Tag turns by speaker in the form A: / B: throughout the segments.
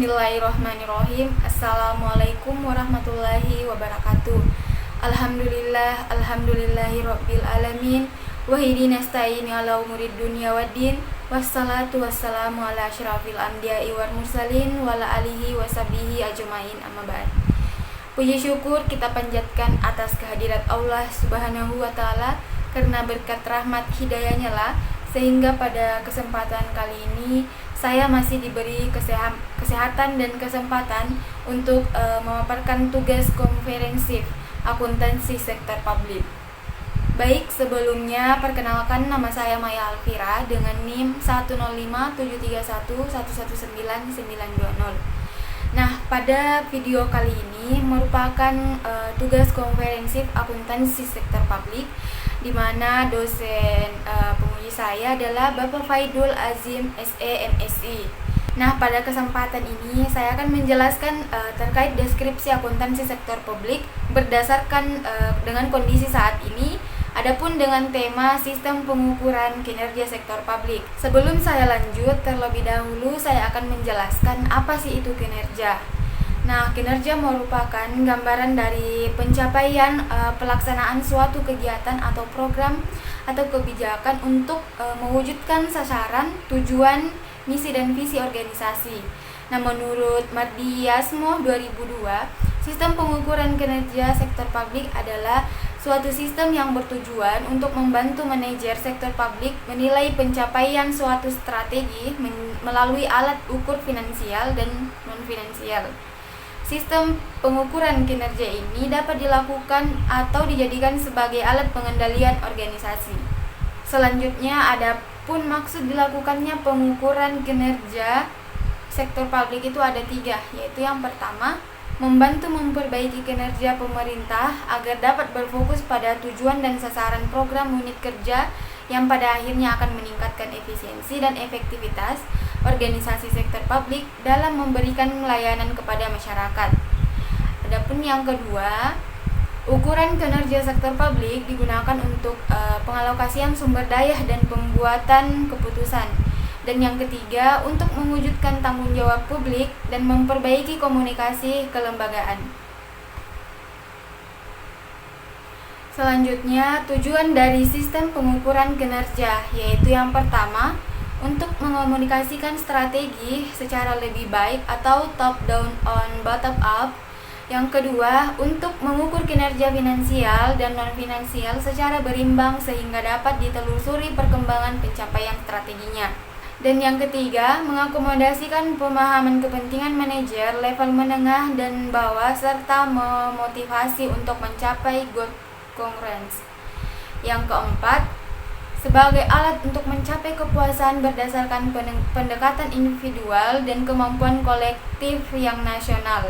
A: Bismillahirrahmanirrahim. Assalamualaikum warahmatullahi wabarakatuh. Alhamdulillahirabbil alamin. Wahidina nasta'in ala umurid dunya waddin. Wassalatu wassalamu ala asyrafil anbiya'i wal mursalin wa ala alihi washabihi ajmain, amma ba'd. Puji syukur kita panjatkan atas kehadirat Allah Subhanahu wa taala, karena berkat rahmat hidayahnya lah sehingga pada kesempatan kali ini saya masih diberi kesehatan dan kesempatan untuk memaparkan tugas komprehensif akuntansi sektor publik. Baik, sebelumnya perkenalkan, nama saya Maya Alfira dengan NIM 10573111920. Nah, pada video kali ini merupakan tugas komprehensif akuntansi sektor publik, di mana dosen penguji saya adalah Bapak Faidul Azim SE MSI. Nah, pada kesempatan ini saya akan menjelaskan terkait deskripsi akuntansi sektor publik berdasarkan dengan kondisi saat ini, adapun dengan tema sistem pengukuran kinerja sektor publik. Sebelum saya lanjut, terlebih dahulu saya akan menjelaskan apa sih itu kinerja. Nah, kinerja merupakan gambaran dari pencapaian pelaksanaan suatu kegiatan atau program atau kebijakan untuk mewujudkan sasaran, tujuan, misi dan visi organisasi. Nah, menurut Mardiasmo 2002, sistem pengukuran kinerja sektor publik adalah suatu sistem yang bertujuan untuk membantu manajer sektor publik menilai pencapaian suatu strategi melalui alat ukur finansial dan non-finansial. Sistem pengukuran kinerja ini dapat dilakukan atau dijadikan sebagai alat pengendalian organisasi. Selanjutnya, ada pun maksud dilakukannya pengukuran kinerja sektor publik itu ada 3, yaitu yang pertama, membantu memperbaiki kinerja pemerintah agar dapat berfokus pada tujuan dan sasaran program unit kerja yang pada akhirnya akan meningkatkan efisiensi dan efektivitas organisasi sektor publik dalam memberikan layanan kepada masyarakat. Adapun yang kedua, ukuran kinerja sektor publik digunakan untuk pengalokasian sumber daya dan pembuatan keputusan. Dan yang ketiga, untuk mewujudkan tanggung jawab publik dan memperbaiki komunikasi kelembagaan. Selanjutnya, tujuan dari sistem pengukuran kinerja, yaitu yang pertama, untuk mengomunikasikan strategi secara lebih baik atau top down on bottom up. Yang kedua, untuk mengukur kinerja finansial dan non finansial secara berimbang sehingga dapat ditelusuri perkembangan pencapaian strateginya. Dan yang ketiga, mengakomodasikan pemahaman kepentingan manajer level menengah dan bawah serta memotivasi untuk mencapai good congruence. Yang keempat, sebagai alat untuk mencapai kepuasan berdasarkan pendekatan individual dan kemampuan kolektif yang nasional.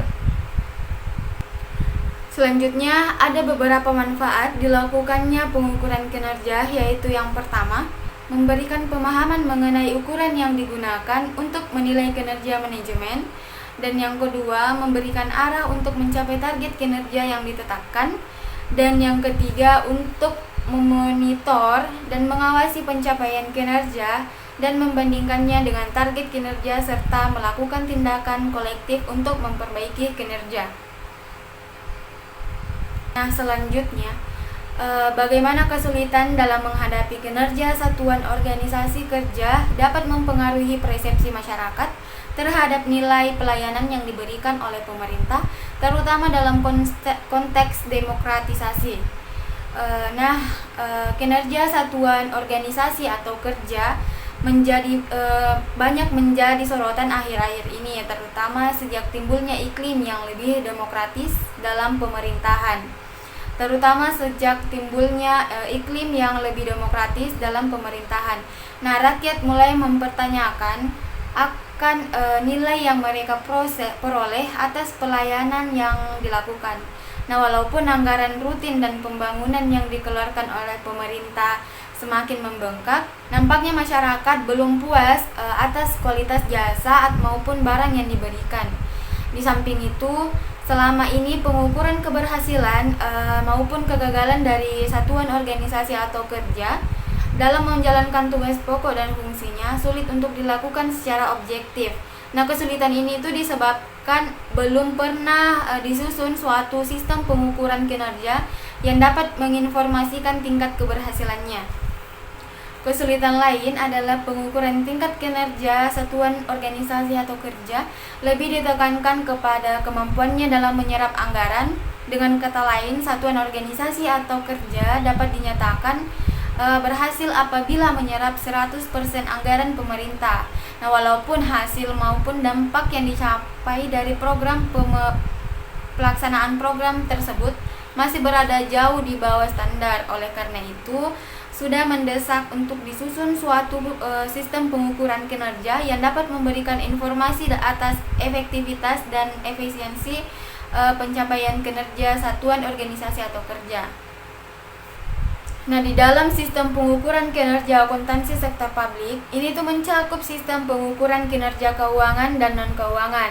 A: Selanjutnya, ada beberapa manfaat dilakukannya pengukuran kinerja, yaitu yang pertama, memberikan pemahaman mengenai ukuran yang digunakan untuk menilai kinerja manajemen, dan yang kedua, memberikan arah untuk mencapai target kinerja yang ditetapkan, dan yang ketiga, untuk memonitor dan mengawasi pencapaian kinerja dan membandingkannya dengan target kinerja serta melakukan tindakan kolektif untuk memperbaiki kinerja. Nah, selanjutnya, bagaimana kesulitan dalam menghadapi kinerja satuan organisasi kerja dapat mempengaruhi persepsi masyarakat terhadap nilai pelayanan yang diberikan oleh pemerintah, terutama dalam konteks demokratisasi. Kinerja satuan organisasi atau kerja banyak menjadi sorotan akhir-akhir ini, terutama sejak timbulnya iklim yang lebih demokratis dalam pemerintahan. Nah, rakyat mulai mempertanyakan akan nilai yang mereka peroleh atas pelayanan yang dilakukan. Nah, walaupun anggaran rutin dan pembangunan yang dikeluarkan oleh pemerintah semakin membengkak, nampaknya masyarakat belum puas atas kualitas jasa maupun barang yang diberikan. Di samping itu, selama ini pengukuran keberhasilan maupun kegagalan dari satuan organisasi atau kerja dalam menjalankan tugas pokok dan fungsinya sulit untuk dilakukan secara objektif Nah, kesulitan ini itu disebabkan belum pernah disusun suatu sistem pengukuran kinerja yang dapat menginformasikan tingkat keberhasilannya. Kesulitan lain adalah pengukuran tingkat kinerja satuan organisasi atau kerja lebih ditekankan kepada kemampuannya dalam menyerap anggaran. Dengan kata lain, satuan organisasi atau kerja dapat dinyatakan berhasil apabila menyerap 100% anggaran pemerintah. Nah, walaupun hasil maupun dampak yang dicapai dari pelaksanaan program tersebut masih berada jauh di bawah standar. Oleh karena itu, sudah mendesak untuk disusun suatu sistem pengukuran kinerja yang dapat memberikan informasi atas efektivitas dan efisiensi pencapaian kinerja satuan organisasi atau kerja. Nah, di dalam sistem pengukuran kinerja akuntansi sektor publik, ini tuh mencakup sistem pengukuran kinerja keuangan dan non-keuangan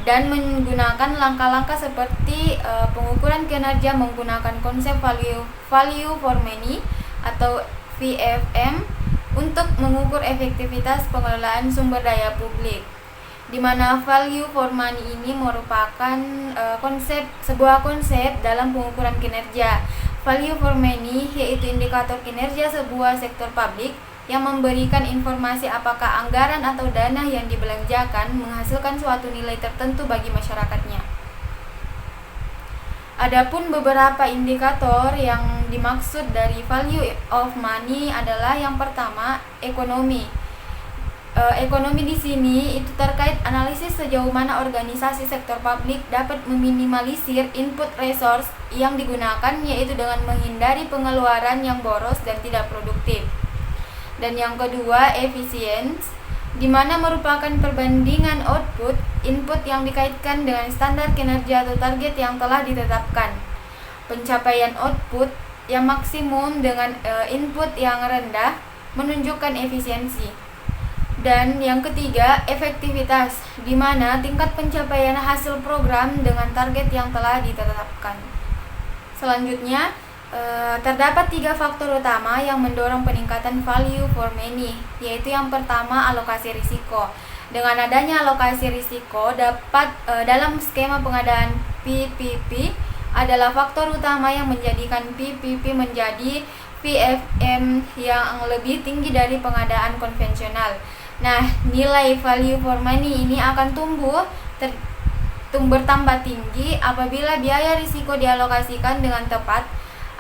A: dan menggunakan langkah-langkah seperti pengukuran kinerja menggunakan konsep value for money atau VFM untuk mengukur efektivitas pengelolaan sumber daya publik, di mana value for money ini merupakan sebuah konsep dalam pengukuran kinerja. Value for money yaitu indikator kinerja sebuah sektor publik yang memberikan informasi apakah anggaran atau dana yang dibelanjakan menghasilkan suatu nilai tertentu bagi masyarakatnya. Adapun beberapa indikator yang dimaksud dari value of money adalah yang pertama, ekonomi. Ekonomi di sini itu terkait analisis sejauh mana organisasi sektor publik dapat meminimalisir input resource yang digunakan, yaitu dengan menghindari pengeluaran yang boros dan tidak produktif. Dan yang kedua, efisiensi, di mana merupakan perbandingan output input yang dikaitkan dengan standar kinerja atau target yang telah ditetapkan. Pencapaian output yang maksimum dengan input yang rendah menunjukkan efisiensi. Dan yang ketiga, efektivitas, di mana tingkat pencapaian hasil program dengan target yang telah ditetapkan. Selanjutnya, terdapat 3 faktor utama yang mendorong peningkatan value for money, yaitu yang pertama, alokasi risiko. Dengan adanya alokasi risiko dalam skema pengadaan PPP adalah faktor utama yang menjadikan PPP menjadi VFM yang lebih tinggi dari pengadaan konvensional. Nah, nilai value for money ini akan bertambah tinggi apabila biaya risiko dialokasikan dengan tepat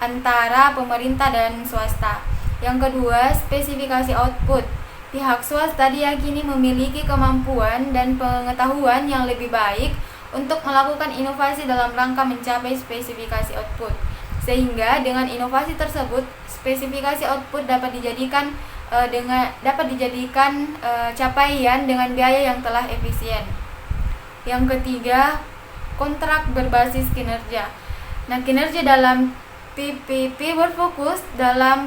A: antara pemerintah dan swasta. Yang kedua, spesifikasi output. Pihak swasta diyakini memiliki kemampuan dan pengetahuan yang lebih baik untuk melakukan inovasi dalam rangka mencapai spesifikasi output. Sehingga dengan inovasi tersebut, spesifikasi output dapat dijadikan capaian dengan biaya yang telah efisien. Yang ketiga, kontrak berbasis kinerja. Nah, kinerja dalam PPP berfokus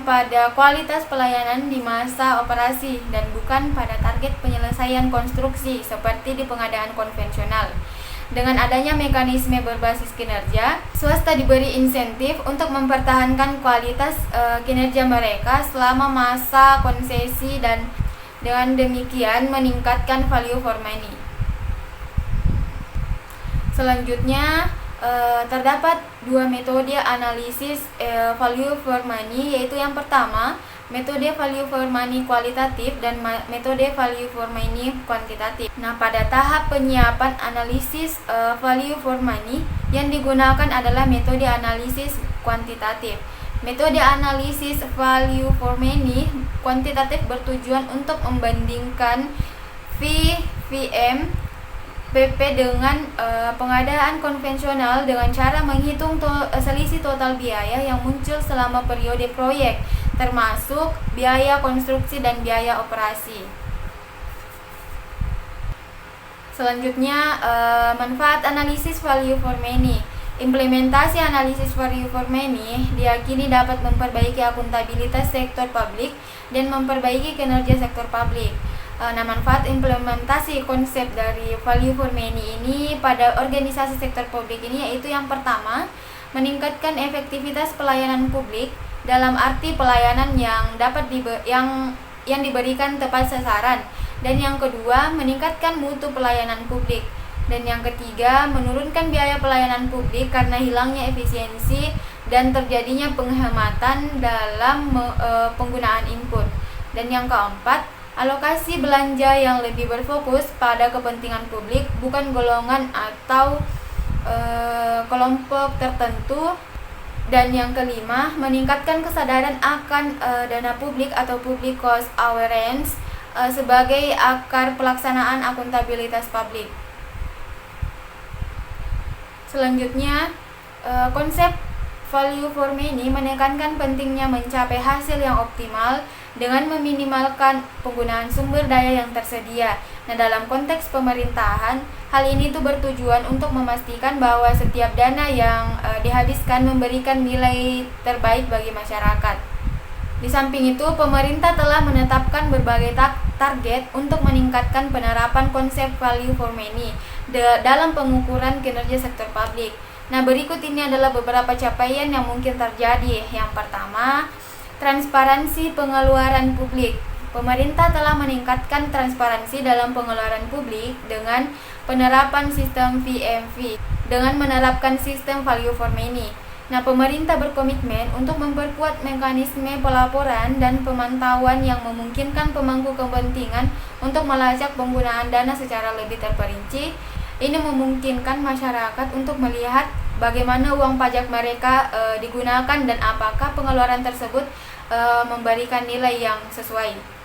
A: pada kualitas pelayanan di masa operasi dan bukan pada target penyelesaian konstruksi seperti di pengadaan konvensional. Dengan adanya mekanisme berbasis kinerja, swasta diberi insentif untuk mempertahankan kualitas kinerja mereka selama masa konsesi dan dengan demikian meningkatkan value for money. Selanjutnya, terdapat 2 metode analisis value for money, yaitu yang pertama, metode value for money kualitatif dan metode value for money kuantitatif. Nah, pada tahap penyiapan analisis value for money yang digunakan adalah metode analisis kuantitatif. Metode analisis value for money kuantitatif bertujuan untuk membandingkan VFM PP dengan pengadaan konvensional dengan cara menghitung selisih total biaya yang muncul selama periode proyek, termasuk biaya konstruksi dan biaya operasi. Selanjutnya, manfaat analisis value for money. Implementasi analisis value for money diyakini dapat memperbaiki akuntabilitas sektor publik dan memperbaiki kinerja sektor publik. Nah, manfaat implementasi konsep dari value for money ini pada organisasi sektor publik ini yaitu yang pertama, meningkatkan efektivitas pelayanan publik dalam arti pelayanan yang yang diberikan tepat sasaran. Dan yang kedua, meningkatkan mutu pelayanan publik. Dan yang ketiga, menurunkan biaya pelayanan publik karena hilangnya efisiensi dan terjadinya penghematan dalam penggunaan input. Dan yang keempat, alokasi belanja yang lebih berfokus pada kepentingan publik, bukan golongan atau kelompok tertentu. Dan yang kelima, meningkatkan kesadaran akan dana publik atau public cost awareness sebagai akar pelaksanaan akuntabilitas publik. Selanjutnya, konsep value for money menekankan pentingnya mencapai hasil yang optimal dengan meminimalkan penggunaan sumber daya yang tersedia. Nah, dalam konteks pemerintahan, hal ini tuh bertujuan untuk memastikan bahwa setiap dana yang dihabiskan memberikan nilai terbaik bagi masyarakat. Di samping itu, pemerintah telah menetapkan berbagai target untuk meningkatkan penerapan konsep value for money dalam pengukuran kinerja sektor publik. Nah, berikut ini adalah beberapa capaian yang mungkin terjadi. Yang pertama, transparansi pengeluaran publik. Pemerintah telah meningkatkan transparansi dalam pengeluaran publik dengan penerapan sistem VMV, dengan menerapkan sistem value for money. Nah, pemerintah berkomitmen untuk memperkuat mekanisme pelaporan dan pemantauan yang memungkinkan pemangku kepentingan untuk melacak penggunaan dana secara lebih terperinci. Ini memungkinkan masyarakat untuk melihat bagaimana uang pajak mereka digunakan dan apakah pengeluaran tersebut memberikan nilai yang sesuai.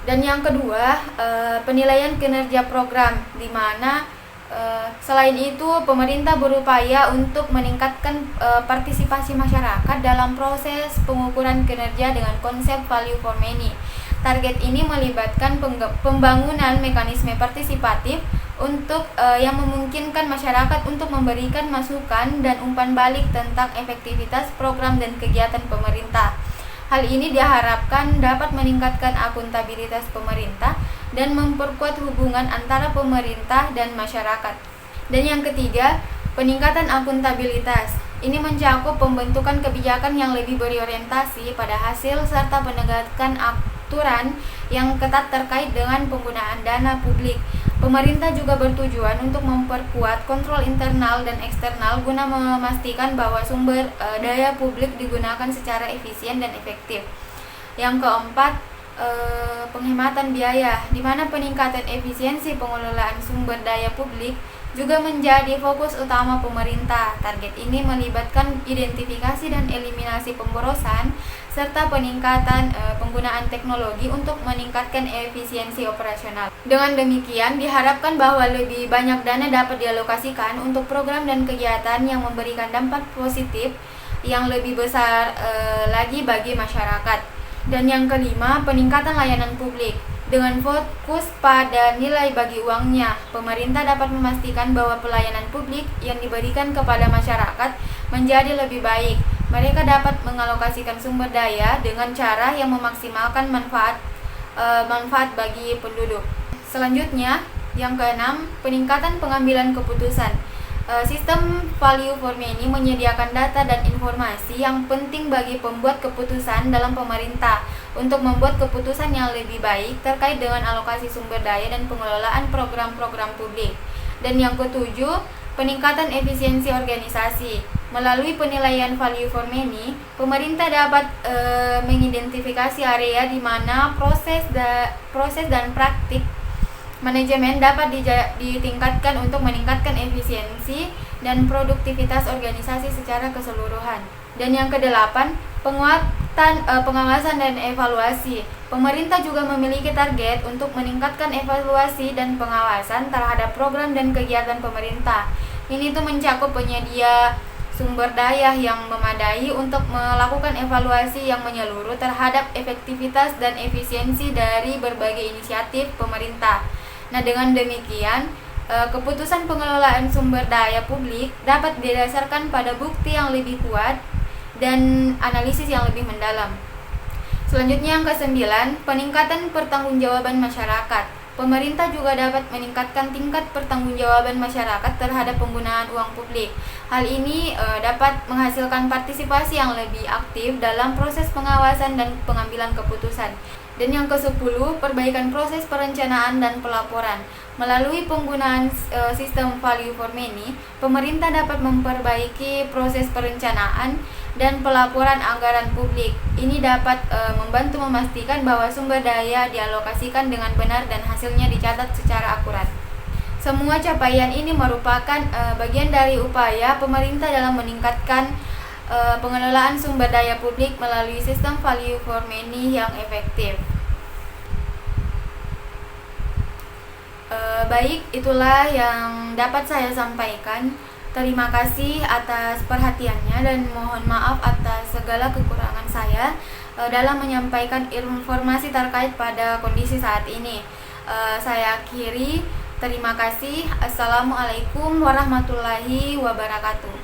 A: Dan yang kedua, penilaian kinerja program, di mana selain itu pemerintah berupaya untuk meningkatkan partisipasi masyarakat dalam proses pengukuran kinerja dengan konsep value for money. Target ini melibatkan pembangunan mekanisme partisipatif untuk yang memungkinkan masyarakat untuk memberikan masukan dan umpan balik tentang efektivitas program dan kegiatan pemerintah. Hal ini diharapkan dapat meningkatkan akuntabilitas pemerintah dan memperkuat hubungan antara pemerintah dan masyarakat. Dan yang ketiga, peningkatan akuntabilitas. Ini mencakup pembentukan kebijakan yang lebih berorientasi pada hasil serta penegakan aturan yang ketat terkait dengan penggunaan dana publik. Pemerintah juga bertujuan untuk memperkuat kontrol internal dan eksternal guna memastikan bahwa sumber daya publik digunakan secara efisien dan efektif. Yang keempat, penghematan biaya, di mana peningkatan efisiensi pengelolaan sumber daya publik juga menjadi fokus utama pemerintah. Target ini melibatkan identifikasi dan eliminasi pemborosan serta peningkatan penggunaan teknologi untuk meningkatkan efisiensi operasional. Dengan demikian, diharapkan bahwa lebih banyak dana dapat dialokasikan untuk program dan kegiatan yang memberikan dampak positif yang lebih besar lagi bagi masyarakat. Dan yang kelima, peningkatan layanan publik. Dengan fokus pada nilai bagi uangnya, pemerintah dapat memastikan bahwa pelayanan publik yang diberikan kepada masyarakat menjadi lebih baik. Mereka dapat mengalokasikan sumber daya dengan cara yang memaksimalkan manfaat bagi penduduk. Selanjutnya, yang keenam, peningkatan pengambilan keputusan. Sistem value for money menyediakan data dan informasi yang penting bagi pembuat keputusan dalam pemerintah untuk membuat keputusan yang lebih baik terkait dengan alokasi sumber daya dan pengelolaan program-program publik. Dan yang ketujuh, peningkatan efisiensi organisasi. Melalui penilaian value for money, pemerintah dapat mengidentifikasi area di mana proses dan praktik manajemen dapat ditingkatkan untuk meningkatkan efisiensi dan produktivitas organisasi secara keseluruhan. Dan yang kedelapan, pengawasan dan evaluasi. Pemerintah juga memiliki target untuk meningkatkan evaluasi dan pengawasan terhadap program dan kegiatan pemerintah. Ini tuh mencakup penyedia sumber daya yang memadai untuk melakukan evaluasi yang menyeluruh terhadap efektivitas dan efisiensi dari berbagai inisiatif pemerintah. Nah, dengan demikian, keputusan pengelolaan sumber daya publik dapat didasarkan pada bukti yang lebih kuat dan analisis yang lebih mendalam. Selanjutnya yang ke-9, peningkatan pertanggungjawaban masyarakat. Pemerintah juga dapat meningkatkan tingkat pertanggungjawaban masyarakat terhadap penggunaan uang publik. Hal ini dapat menghasilkan partisipasi yang lebih aktif dalam proses pengawasan dan pengambilan keputusan. Dan yang ke-10, perbaikan proses perencanaan dan pelaporan. Melalui penggunaan sistem value for money, pemerintah dapat memperbaiki proses perencanaan dan pelaporan anggaran publik. Ini dapat membantu memastikan bahwa sumber daya dialokasikan dengan benar dan hasilnya dicatat secara akurat. Semua capaian ini merupakan bagian dari upaya pemerintah dalam meningkatkan pengelolaan sumber daya publik melalui sistem value for money yang efektif. Baik, itulah yang dapat saya sampaikan. Terima kasih atas perhatiannya dan mohon maaf atas segala kekurangan saya dalam menyampaikan informasi terkait pada kondisi saat ini. Saya akhiri. Terima kasih. Assalamualaikum warahmatullahi wabarakatuh.